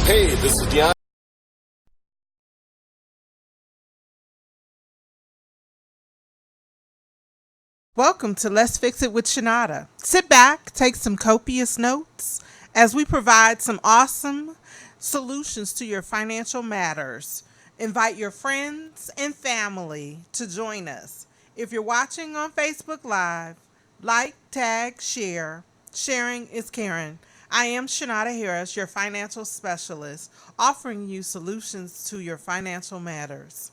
Hey, this is Dion. Welcome to Let's Fix It with Chenuda. Sit back, take some copious notes as we provide some awesome solutions to your financial matters. Invite your friends and family to join us. If you're watching on Facebook Live, like, tag, share. Sharing is caring. I am Chenuda Harris, your financial specialist, offering you solutions to your financial matters.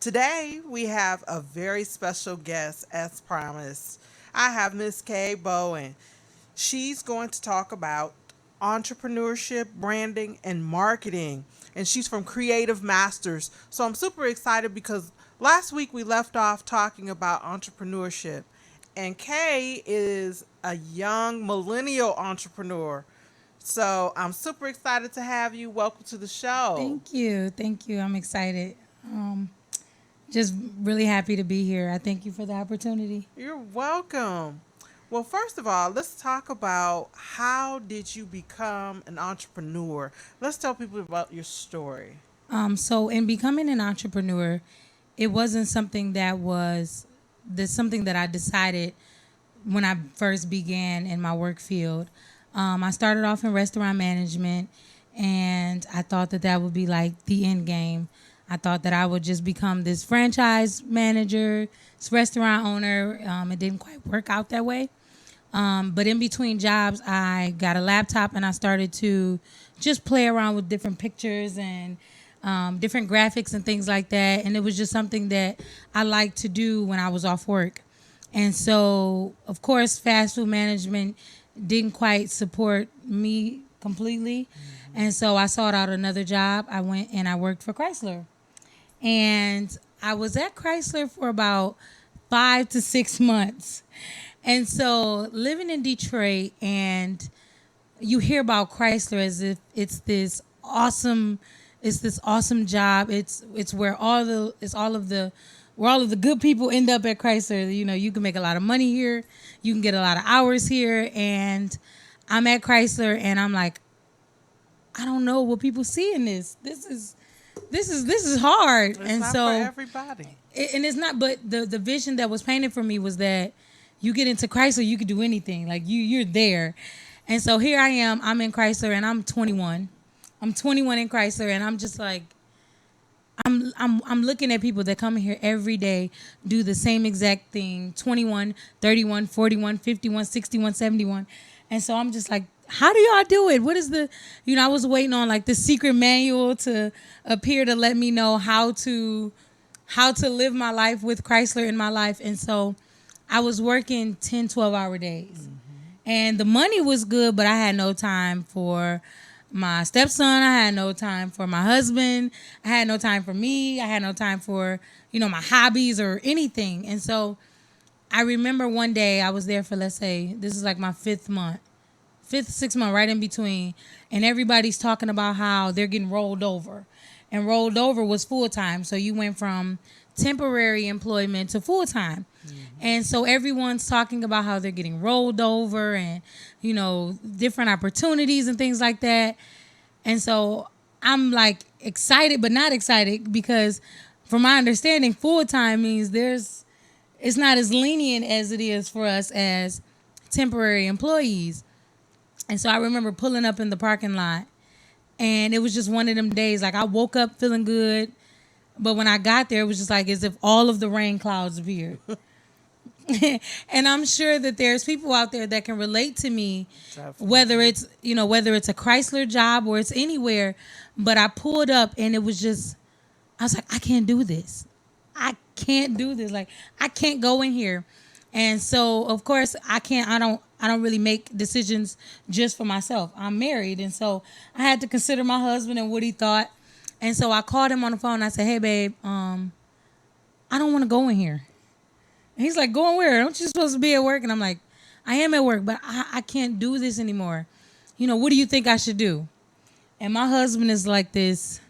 Today, we have a very special guest, as promised. I have Miss Kayy Bowen. She's going to talk about entrepreneurship, branding, and marketing. And she's from Creative Masters. So I'm super excited because last week we left off talking about entrepreneurship. And Kay is a young millennial entrepreneur. So I'm super excited to have you. Welcome to the show. Thank you. Thank you. I'm excited. Just really happy to be here. I thank you for the opportunity. You're welcome. Well, first of all, let's talk about how did you become an entrepreneur? Let's tell people about your story. So in becoming an entrepreneur, it wasn't something that was something that I decided when I first began in my work field. I started off in restaurant management, and I thought that that would be like the end game. I thought that I would just become this franchise manager, this restaurant owner. It didn't quite work out that way. But in between jobs, I got a laptop and I started to just play around with different pictures and different graphics and things like that. And it was just something that I liked to do when I was off work. And so, of course, fast food management didn't quite support me completely. And so I sought out another job. I went and I worked for Chrysler. And I was at Chrysler for about 5 to 6 months. And so living in Detroit, and you hear about Chrysler as if it's this awesome job. It's where all of the good people end up at Chrysler. You know, you can make a lot of money here, you can get a lot of hours here, and I'm at Chrysler and I'm like, I don't know what people see in this. This is hard. It's And not so for everybody. and it's not, but the vision that was painted for me was that you get into Chrysler, you could do anything. Like you're there. And so here I am, I'm in Chrysler and I'm 21. I'm 21 in Chrysler and I'm just like, I'm looking at people that come here every day, do the same exact thing, 21, 31, 41, 51, 61, 71. And so I'm just like, how do y'all do it? What is I was waiting on like the secret manual to appear to let me know how to live my life with Chrysler in my life. And so I was working 10, 12-hour days. And the money was good, but I had no time for my stepson. I had no time for my husband. I had no time for me. I had no time for, my hobbies or anything. And so I remember one day I was there for, let's say, this is like my fifth, 6 month, right in between. And everybody's talking about how they're getting rolled over. And rolled over was full time. So you went from temporary employment to full time. And so everyone's talking about how they're getting rolled over and, different opportunities and things like that. And so I'm like excited, but not excited because from my understanding, full time means it's not as lenient as it is for us as temporary employees. And so I remember pulling up in the parking lot and it was just one of them days. Like I woke up feeling good. But when I got there, it was just like as if all of the rain clouds appeared. And I'm sure that there's people out there that can relate to me, Definitely. whether it's a Chrysler job or it's anywhere. But I pulled up and it was just, I was like, I can't do this. I can't do this. Like, I can't go in here. And so, of course, I don't really make decisions just for myself. I'm married. And so I had to consider my husband and what he thought. And so I called him on the phone and I said, hey, babe, I don't want to go in here. And he's like, going where? Aren't you supposed to be at work? And I'm like, I am at work, but I can't do this anymore. What do you think I should do? And my husband is like this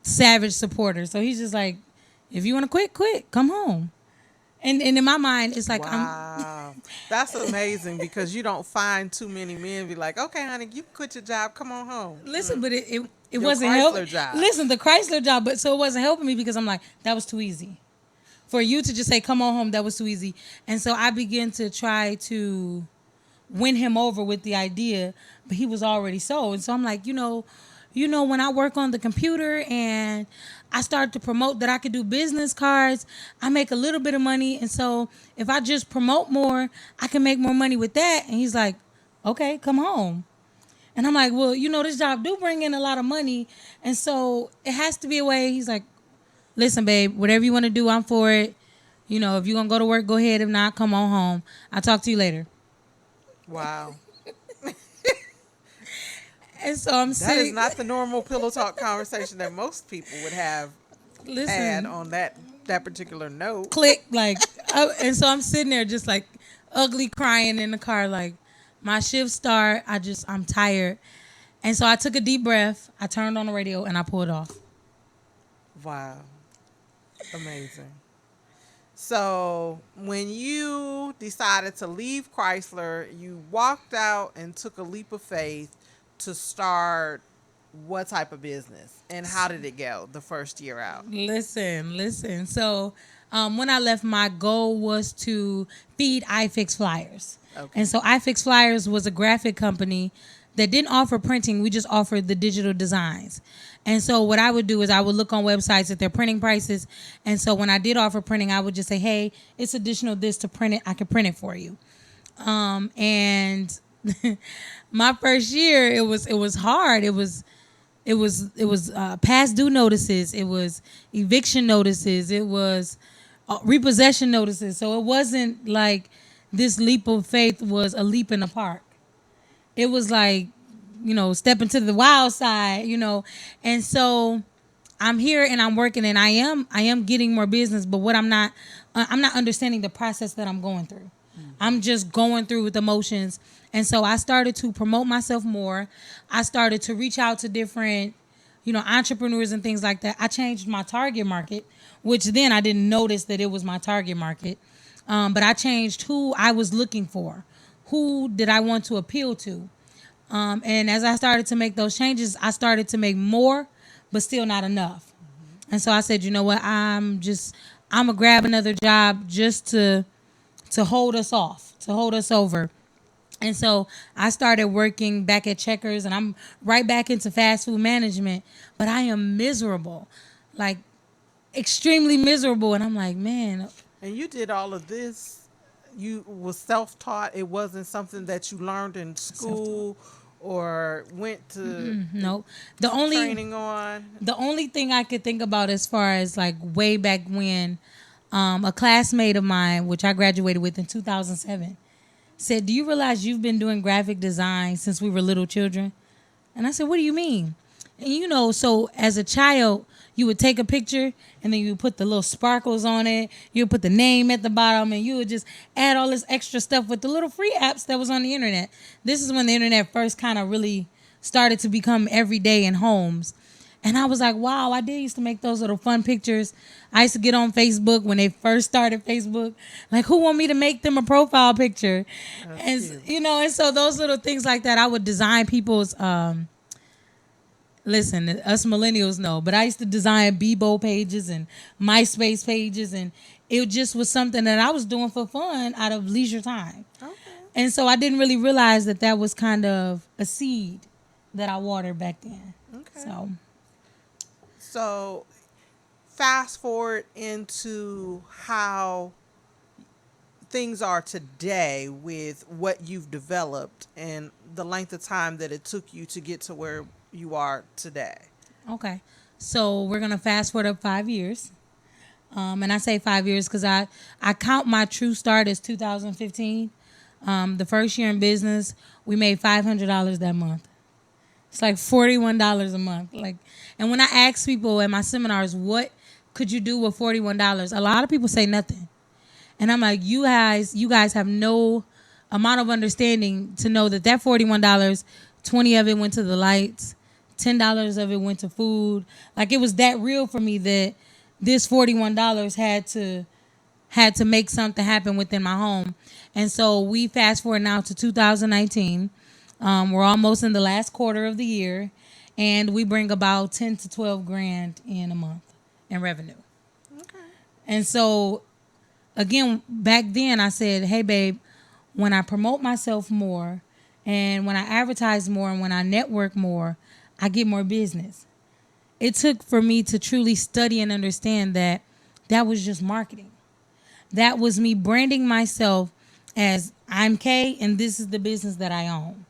savage supporter. So he's just like, if you want to quit, quit. Come home. And in my mind, it's like, Wow. That's amazing because you don't find too many men be like, okay, honey, you quit your job, come on home. Listen, but it Your wasn't helping. Chrysler job. Listen, the Chrysler job, but so it wasn't helping me because I'm like, that was too easy. For you to just say, come on home, that was too easy. And so I began to try to win him over with the idea, but he was already sold. And so I'm like, when I work on the computer and I start to promote that I could do business cards, I make a little bit of money. And so if I just promote more, I can make more money with that. And he's like, okay, come home. And I'm like, well, this job do bring in a lot of money. And so it has to be a way. He's like, listen, babe, whatever you want to do, I'm for it. If you're going to go to work, go ahead. If not, come on home. I'll talk to you later. Wow. And so I'm That sitting. is not the normal pillow talk conversation that most people would have had on that particular note. Click, and so I'm sitting there just like ugly crying in the car, like my shift start. I'm tired. And so I took a deep breath. I turned on the radio and I pulled off. Wow. Amazing. So when you decided to leave Chrysler, you walked out and took a leap of faith to start what type of business, and how did it go the first year out? Listen. So when I left, my goal was to feed iFix Flyers. Okay. And so iFix Flyers was a graphic company that didn't offer printing. We just offered the digital designs. And so what I would do is I would look on websites at their printing prices. And so when I did offer printing, I would just say, hey, it's additional this to print it. I can print it for you. And my first year, it was hard. It was past due notices. It was eviction notices. It was repossession notices. So it wasn't like this leap of faith was a leap in the park. It was like, step into the wild side, And so I'm here and I'm working and I am getting more business, but what I'm not understanding the process that I'm going through. Mm-hmm. I'm just going through with emotions. And so I started to promote myself more. I started to reach out to different, entrepreneurs and things like that. I changed my target market, which then I didn't notice that it was my target market. But I changed who I was looking for. Who did I want to appeal to? And as I started to make those changes, I started to make more, but still not enough. Mm-hmm. And so I said, you know what? I'm gonna grab another job just to hold us off, to hold us over. And so I started working back at Checkers, and I'm right back into fast food management, but I am miserable, like extremely miserable. And I'm like, man. And you did all of this, you was self-taught. It wasn't something that you learned in school or went to no. training on. The only thing I could think about as far as like way back when, a classmate of mine, which I graduated with in 2007, said, do you realize you've been doing graphic design since we were little children? And I said, what do you mean? And so as a child, you would take a picture and then you would put the little sparkles on it. You would put the name at the bottom and you would just add all this extra stuff with the little free apps that was on the internet. This is when the internet first kind of really started to become everyday in homes. And I was like, wow, I did used to make those little fun pictures. I used to get on Facebook when they first started Facebook. Like, who want me to make them a profile picture? That's cute. And so those little things like that, I would design people's, listen, us millennials know, but I used to design Bebo pages and MySpace pages. And it just was something that I was doing for fun out of leisure time. Okay. And so I didn't really realize that was kind of a seed that I watered back then. Okay. So fast forward into how things are today with what you've developed and the length of time that it took you to get to where you are today. Okay. So we're going to fast forward up 5 years. And I say 5 years because I count my true start as 2015. The first year in business, we made $500 that month. It's like $41 a month. And when I ask people at my seminars, what could you do with $41? A lot of people say nothing. And I'm like, you guys have no amount of understanding to know that $41, 20 of it went to the lights, $10 of it went to food. Like, it was that real for me that this $41 had to make something happen within my home. And so we fast forward now to 2019. We're almost in the last quarter of the year, and we bring about 10 to 12 grand in a month in revenue. Okay. And so again, back then I said, hey, babe, when I promote myself more and when I advertise more and when I network more, I get more business. It took for me to truly study and understand that that was just marketing. That was me branding myself as I'm Kay and this is the business that I own.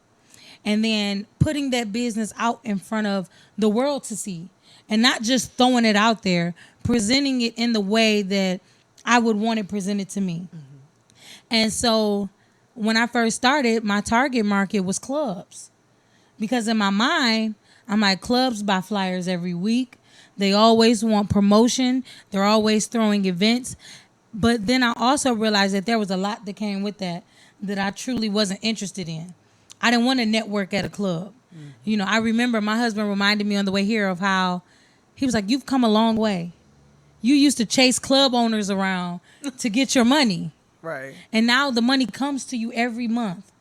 And then putting that business out in front of the world to see and not just throwing it out there, presenting it in the way that I would want it presented to me. Mm-hmm. And so when I first started, my target market was clubs. Because in my mind, I'm like, clubs buy flyers every week. They always want promotion. They're always throwing events. But then I also realized that there was a lot that came with that I truly wasn't interested in. I didn't want to network at a club. Mm-hmm. You know, I remember my husband reminded me on the way here of how he was like, you've come a long way. You used to chase club owners around to get your money. Right. And now the money comes to you every month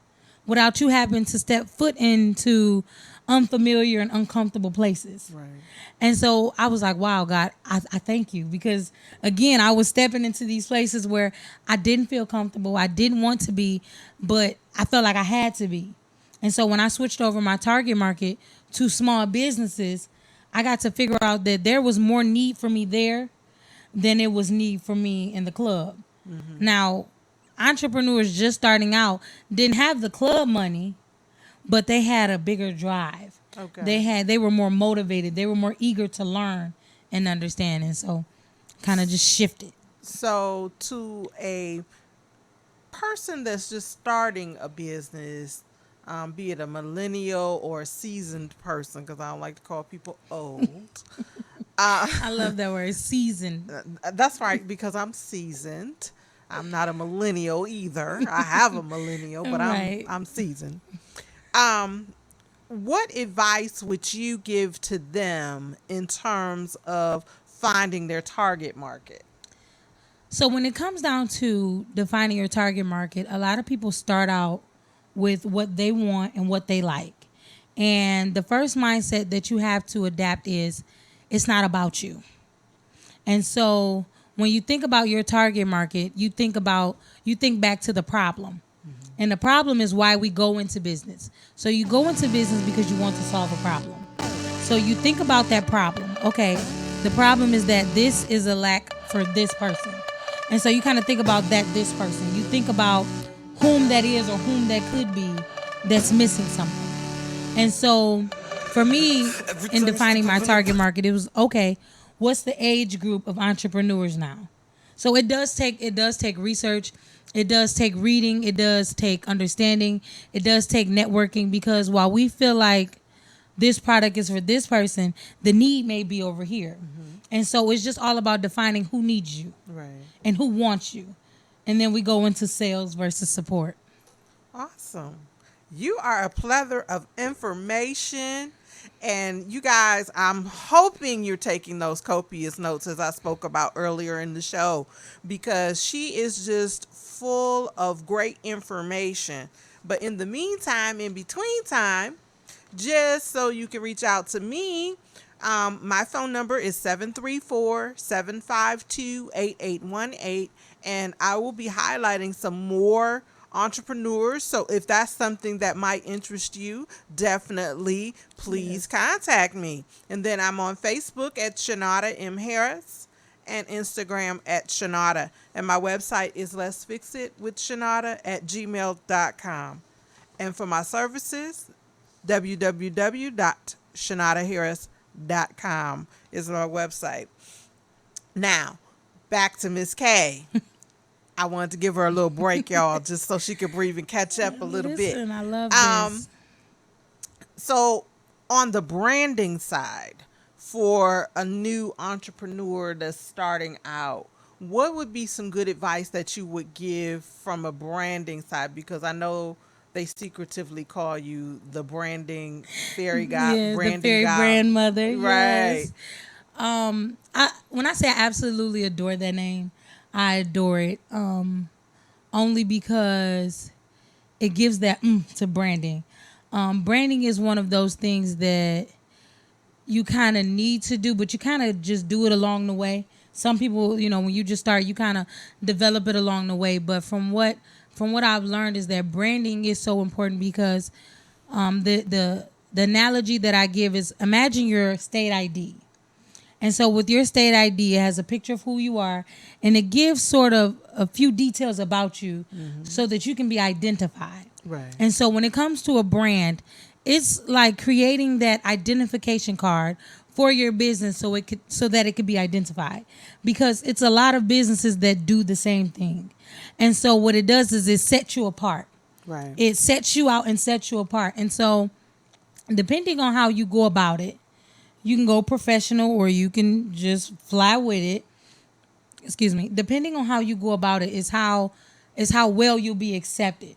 without you having to step foot into unfamiliar and uncomfortable places. Right. And so I was like, wow, God, I thank you. Because, again, I was stepping into these places where I didn't feel comfortable. I didn't want to be, but I felt like I had to be. And so when I switched over my target market to small businesses, I got to figure out that there was more need for me there than it was need for me in the club. Mm-hmm. Now, entrepreneurs just starting out didn't have the club money, but they had a bigger drive. Okay. They were more motivated. They were more eager to learn and understand. And so kind of just shifted. So to a person that's just starting a business, be it a millennial or a seasoned person, because I don't like to call people old. I love that word, seasoned. That's right, because I'm seasoned. I'm not a millennial either. I have a millennial, but right. I'm seasoned. What advice would you give to them in terms of finding their target market? So when it comes down to defining your target market, a lot of people start out with what they want and what they like. And the first mindset that you have to adapt is it's not about you. And so when you think about your target market, you think back to the problem. And the problem is why we go into business. So you go into business because you want to solve a problem. So you think about that problem. Okay, the problem is that this is a lack for this person. And so you kind of think about this person. You think about whom that is or whom that could be that's missing something. And so for me, in defining my target market, it was, okay, what's the age group of entrepreneurs now? So it does take research. It does take reading. It does take understanding. It does take networking, because while we feel like this product is for this person, the need may be over here. Mm-hmm. And so it's just all about defining who needs you, right, and who wants you. And then we go into sales versus support. Awesome. You are a plethora of information. And you guys, I'm hoping you're taking those copious notes as I spoke about earlier in the show, because she is just full of great information. But in the meantime, in between time, just so you can reach out to me, my phone number is 734-752-8818, and I will be highlighting some more entrepreneurs. So if that's something that might interest you, definitely please contact me. And then I'm on Facebook at Chenuda M. Harris and Instagram at Chenuda. And my website is letsfixitwithchenuda@gmail.com. And for my services, www.chenudaharris.com is my website. Now, back to Miss Kay. I wanted to give her a little break, y'all, just so she could breathe and catch up a little bit. I love this. So on the branding side, for a new entrepreneur that's starting out, what would be some good advice that you would give from a branding side? Because I know they secretively call you the branding fairy god, yeah, branding the fairy god. Grandmother. Right. Yes. When I say I absolutely adore that name, I adore it. Only because it gives that to branding. Branding is one of those things that you kind of need to do, but you kind of just do it along the way. Some people, when you just start, you kind of develop it along the way. But from what I've learned is that branding is so important because the analogy that I give is imagine your state ID. And so with your state ID, it has a picture of who you are, and it gives sort of a few details about you so that you can be identified. Right. And so when it comes to a brand, it's like creating that identification card for your business so that it could be identified. Because it's a lot of businesses that do the same thing. And so what it does is it sets you apart. Right. It sets you out and sets you apart. And so depending on how you go about it, you can go professional or you can just fly with it. Excuse me. Depending on how you go about it is how well you'll be accepted.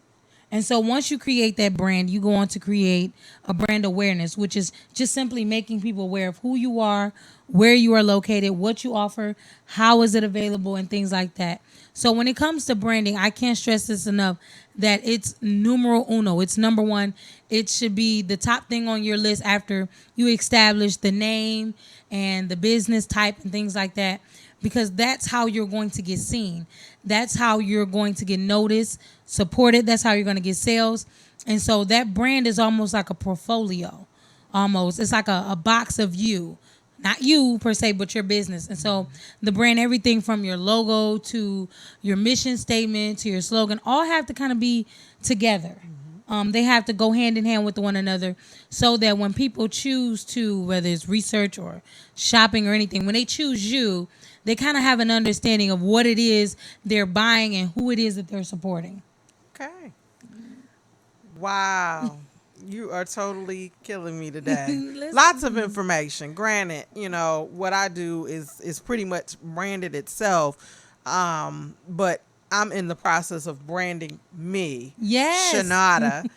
And so once you create that brand, you go on to create a brand awareness, which is just simply making people aware of who you are, where you are located, what you offer, how is it available, and things like that. So when it comes to branding, I can't stress this enough that it's numero uno. It's number one. It should be the top thing on your list after you establish the name and the business type and things like that, because that's how you're going to get seen. That's how you're going to get noticed, supported. That's how you're going to get sales. And so that brand is almost like a portfolio. Almost. It's like a box of you. Not you per se, but your business. And so the brand, everything from your logo to your mission statement to your slogan, all have to kind of be together. They have to go hand in hand with one another so that when people choose to, whether it's research or shopping or anything, when they choose you, they kind of have an understanding of what it is they're buying and who it is that they're supporting. Okay. Wow. You are totally killing me today. Lots of information. Granted, what I do is pretty much branded itself. But I'm in the process of branding me, Yes. Chenuda,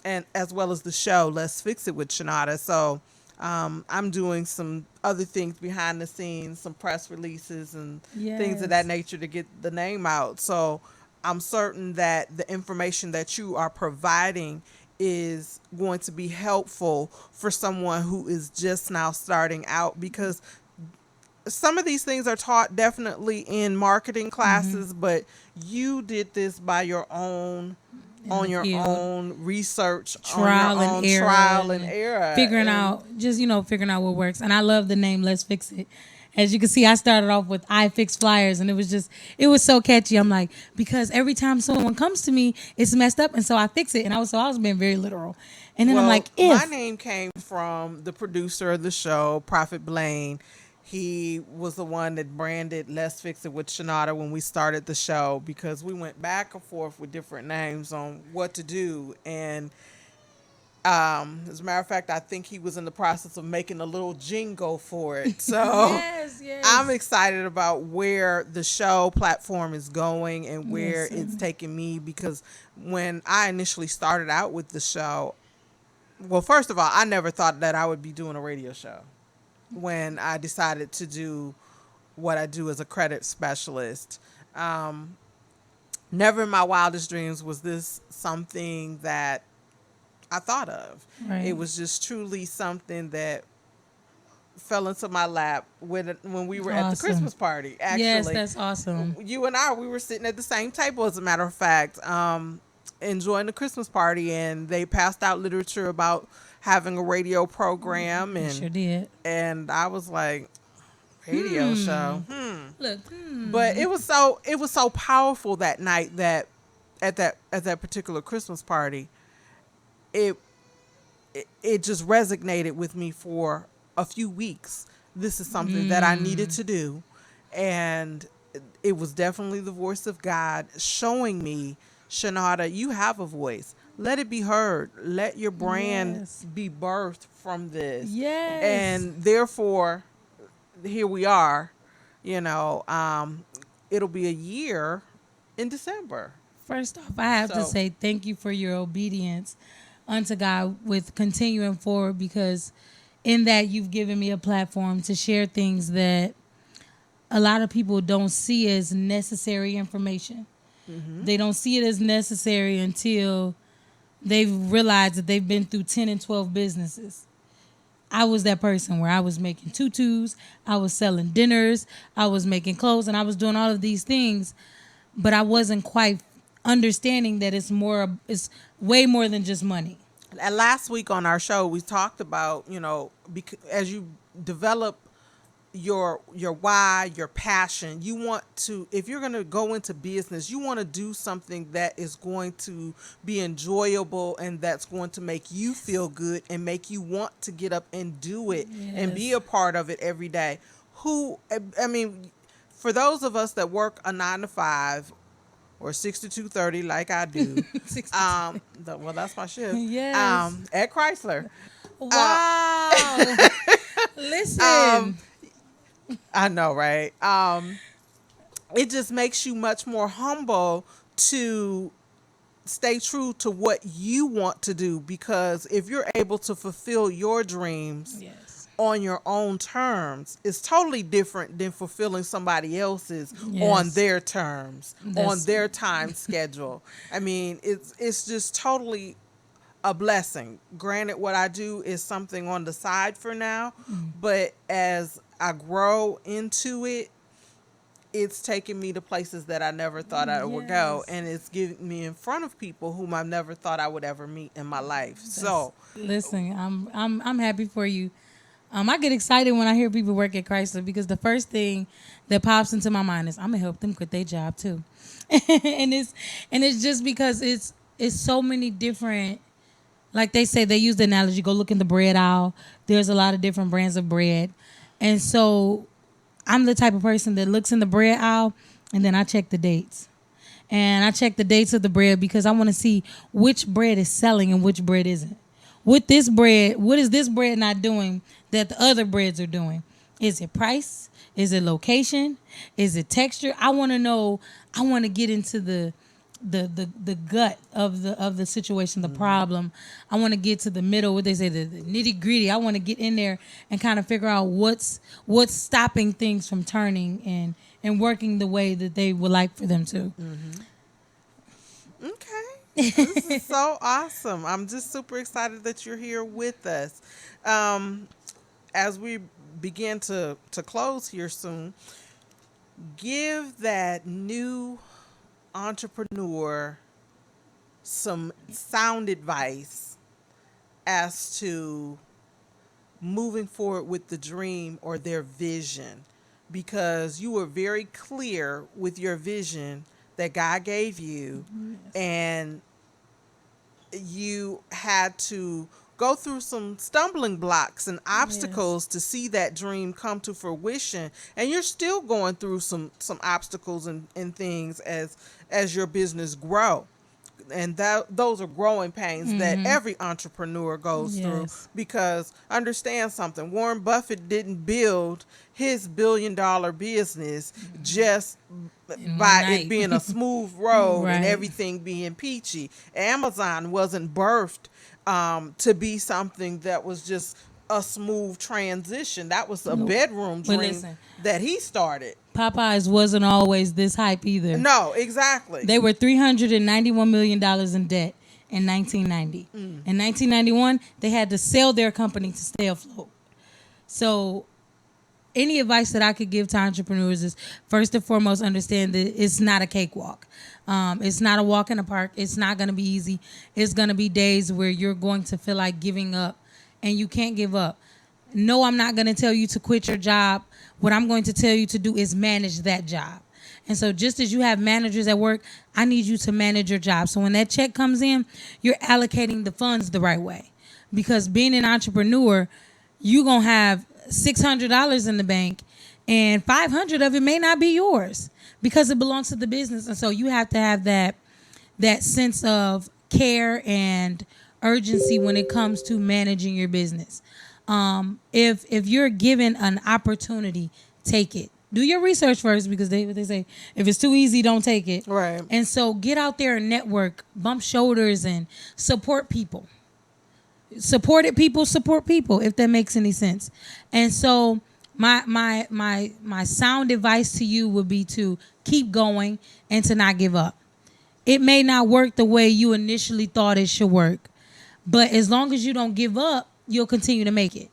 and as well as the show, Let's Fix It with Chenuda. So I'm doing some other things behind the scenes, some press releases and things of that nature to get the name out. So I'm certain that the information that you are providing is going to be helpful for someone who is just now starting out, because some of these things are taught definitely in marketing classes, but you did this by your own, on your own research, trial and error, figuring out what works. And I love the name Let's Fix It. As you can see, I started off with I Fix Flyers, and it was so catchy. I'm like, because every time someone comes to me, it's messed up, and so I fix it. And I was being very literal. And then I'm like, my name came from the producer of the show, Prophet Blaine. He was the one that branded Let's Fix It with Chenuda when we started the show, because we went back and forth with different names on what to do. And as a matter of fact, I think he was in the process of making a little jingle for it. So yes. I'm excited about where the show platform is going and where it's taking me, because when I initially started out with the show, well, first of all, I never thought that I would be doing a radio show when I decided to do what I do as a credit specialist. Never in my wildest dreams was this something that I thought of. Right. It was just truly something that fell into my lap when we were at the Christmas party. Actually, yes, that's awesome. You and we were sitting at the same table, as a matter of fact, enjoying the Christmas party, and they passed out literature about having a radio program, and sure did. And I was like, radio show. Look, But it was so powerful that night, that at that particular Christmas party, it just resonated with me for a few weeks. This is something that I needed to do, and it was definitely the voice of God showing me, Chenuda, you have a voice. Let it be heard. Let your brand be birthed from this. Yes. And therefore, here we are. It'll be a year in December. First off, I have to say thank you for your obedience unto God with continuing forward, because in that you've given me a platform to share things that a lot of people don't see as necessary information. They don't see it as necessary until they've realized that they've been through 10 and 12 businesses. I was that person where I was making tutus, I was selling dinners, I was making clothes, and I was doing all of these things, but I wasn't quite understanding that it's way more than just money. And last week on our show, we talked about, as you develop your why, your passion, you want to, if you're going to go into business, you want to do something that is going to be enjoyable and that's going to make you feel good and make you want to get up and do it and be a part of it every day. For those of us that work a 9 to 5 or 6 to 2:30 like I do, that's my shift. Yes. At Chrysler. Wow. Listen. I know, right? It just makes you much more humble to stay true to what you want to do, because if you're able to fulfill your dreams on your own terms, it's totally different than fulfilling somebody else's on their terms, on their time schedule. I mean, it's just totally a blessing. Granted, what I do is something on the side for now, but as I grow into it, it's taking me to places that I never thought I would go, and it's getting me in front of people whom I never thought I would ever meet in my life. Listen, I'm happy for you. I get excited when I hear people work at Chrysler, because the first thing that pops into my mind is I'm gonna help them quit their job too, and it's just because it's so many different. Like they say, they use the analogy, go look in the bread aisle. There's a lot of different brands of bread. And so I'm the type of person that looks in the bread aisle and then I check the dates. And I check the dates of the bread because I want to see which bread is selling and which bread isn't. With this bread, what is this bread not doing that the other breads are doing? Is it price? Is it location? Is it texture? I want to know. I want to get into the gut of the situation, the problem. I want to get to the middle, what they say, the nitty gritty. I want to get in there and kind of figure out what's stopping things from turning and working the way that they would like for them to. Okay. This is so awesome. I'm just super excited that you're here with us. As we begin to close here soon, give that new entrepreneur some sound advice as to moving forward with the dream or their vision, because you were very clear with your vision that God gave you, and you had to go through some stumbling blocks and obstacles to see that dream come to fruition, and you're still going through some obstacles and things as your business grow, and those are growing pains that every entrepreneur goes through, because understand something, Warren Buffett didn't build his billion-dollar business just by it being a smooth road and everything being peachy. Amazon wasn't birthed to be something that was just a smooth transition. That was a bedroom dream that he started. Popeyes wasn't always this hype either. No, exactly. They were $391 million in debt in 1990. In 1991, they had to sell their company to stay afloat. So any advice that I could give to entrepreneurs is, first and foremost, understand that it's not a cakewalk. It's not a walk in the park. It's not going to be easy. It's going to be days where you're going to feel like giving up, and you can't give up. No, I'm not going to tell you to quit your job. What I'm going to tell you to do is manage that job. And so just as you have managers at work, I need you to manage your job. So when that check comes in, you're allocating the funds the right way. Because being an entrepreneur, you're going to have $600 in the bank, and 500 of it may not be yours because it belongs to the business. And so you have to have that sense of care and urgency when it comes to managing your business. If you're given an opportunity, take it. Do your research first, because they say if it's too easy, don't take it. Right. And so get out there and network, bump shoulders, and support people. Supported people support people, if that makes any sense. And so My sound advice to you would be to keep going and to not give up. It may not work the way you initially thought it should work, but as long as you don't give up, you'll continue to make it.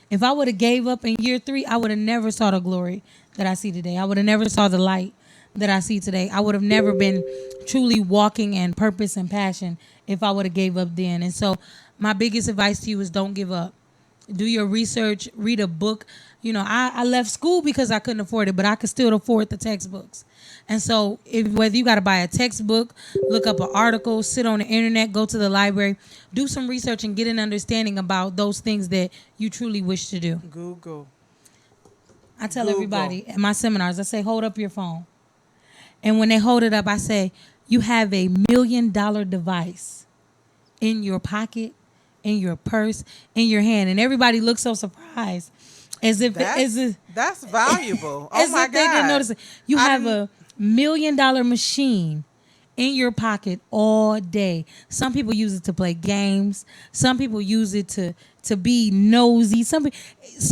If I would have gave up in year 3, I would have never saw the glory that I see today. I would have never saw the light that I see today. I would have never been truly walking in purpose and passion if I would have gave up then. And so my biggest advice to you is don't give up. Do your research, read a book. I left school because I couldn't afford it, but I could still afford the textbooks. And so whether you got to buy a textbook, look up an article, sit on the internet, go to the library, do some research and get an understanding about those things that you truly wish to do. Google. I tell everybody at my seminars, I say, hold up your phone. And when they hold it up, I say, you have a $1 million device in your pocket, in your purse, in your hand. And everybody looks so surprised. As if that's valuable. Oh my God. They didn't notice it. You have a $1 million machine in your pocket all day. Some people use it to play games. Some people use it to be nosy. Some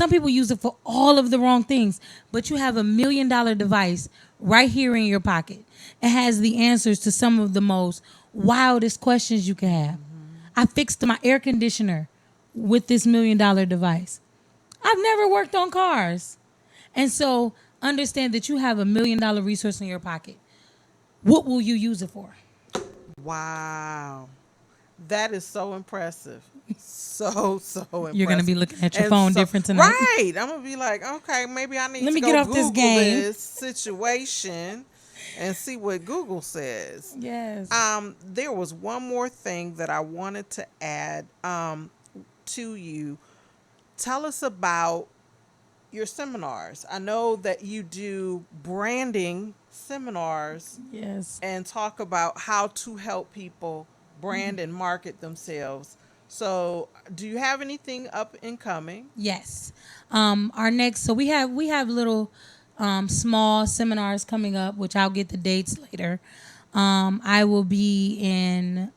people use it for all of the wrong things. But you have a $1 million device right here in your pocket. It has the answers to some of the most wildest questions you can have. Mm-hmm. I fixed my air conditioner with this $1 million device. I've never worked on cars. And so understand that you have a $1 million resource in your pocket. What will you use it for? Wow. That is so impressive. So impressive. You're going to be looking at your phone different tonight. Right. I'm going to be like, okay, maybe I need to go Google this situation and see what Google says. Yes. There was one more thing that I wanted to add to you. Tell us about your seminars. I know that you do branding seminars. Yes. And talk about how to help people brand and market themselves. So, do you have anything up and coming? Yes. So we have little small seminars coming up, which I'll get the dates later. I'll be in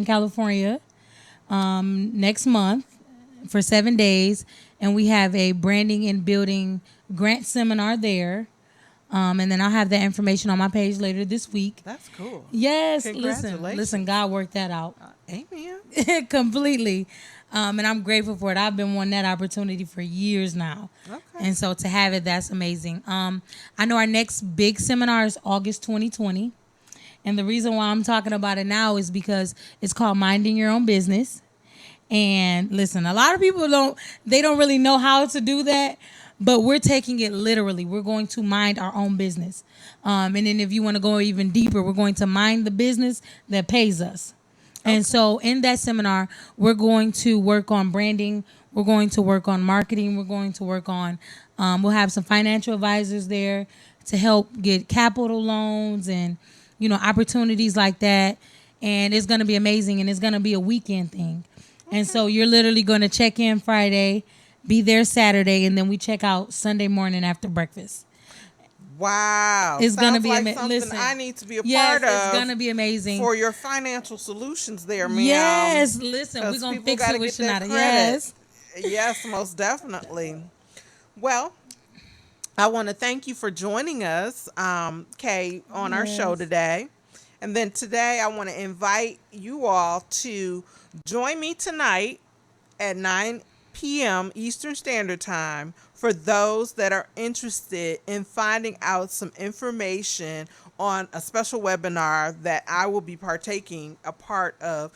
California next month for 7 days, and we have a branding and building grant seminar there. And then I'll have that information on my page later this week. That's cool. Yes. Congratulations. Listen, God worked that out. Amen. Completely. And I'm grateful for it. I've been wanting that opportunity for years now. Okay. And so to have it, that's amazing. I know our next big seminar is August 2020. And the reason why I'm talking about it now is because it's called Minding Your Own Business. And listen, a lot of people don't really know how to do that, but we're taking it literally. We're going to mind our own business. And then if you want to go even deeper, we're going to mind the business that pays us. Okay. And so in that seminar, we're going to work on branding. We're going to work on marketing. We're going to work on, we'll have some financial advisors there to help get capital loans and, opportunities like that. And it's going to be amazing. And it's going to be a weekend thing. And so you're literally going to check in Friday, be there Saturday, and then we check out Sunday morning after breakfast. Wow. It's going to be something listen, I need to be a part of. It's going to be amazing. For your financial solutions there, ma'am. Yes, listen, we're going to fix it with Chenuda. Yes. Yes, most definitely. Well, I want to thank you for joining us, Kay, on our show today. And then today I want to invite you all to join me tonight at 9 p.m. Eastern Standard Time for those that are interested in finding out some information on a special webinar that I will be partaking a part of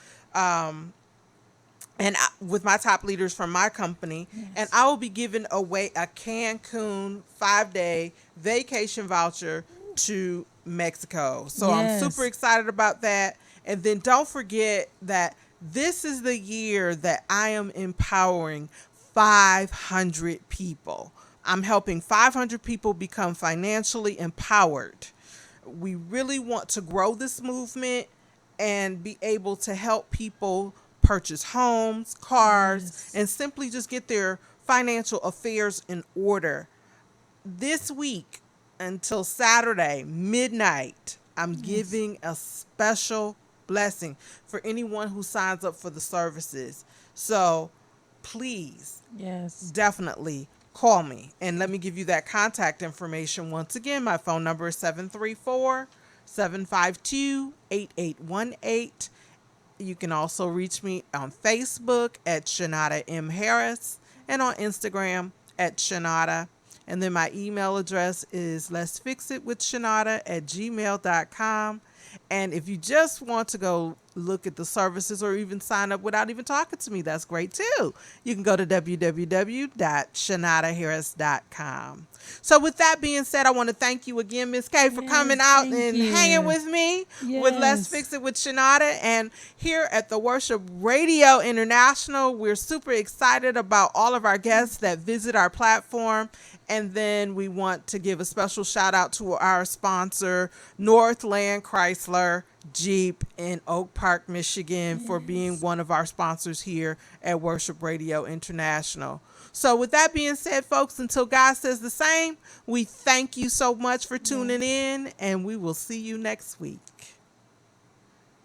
with my top leaders from my company. Yes. And I will be giving away a Cancun 5-day vacation voucher to Mexico. So yes. I'm super excited about that. And then don't forget that this is the year that I am empowering 500 people. I'm helping 500 people become financially empowered. We really want to grow this movement and be able to help people purchase homes, cars, yes. and simply just get their financial affairs in order. This week until Saturday, midnight, I'm yes. giving a special blessing for anyone who signs up for the services. So please, yes, definitely call me. And let me give you that contact information. Once again, my phone number is 734-752-8818. You can also reach me on Facebook at Chenuda M. Harris and on Instagram at Chenuda. And then my email address is letsfixitwithchenuda@gmail.com. And if you just want to go look at the services or even sign up without even talking to me, that's great too. You can go to www.chenudaharris.com. So with that being said, I want to thank you again, Miss Kayy, for coming out and hanging with me with Let's Fix It with Chenuda. And here at the Worship Radio International, we're super excited about all of our guests that visit our platform. And then we want to give a special shout out to our sponsor, Northland Chrysler Jeep in Oak Park, Michigan, for being one of our sponsors here at Worship Radio International. So with that being said, folks, until God says the same, we thank you so much for tuning in, and we will see you next week.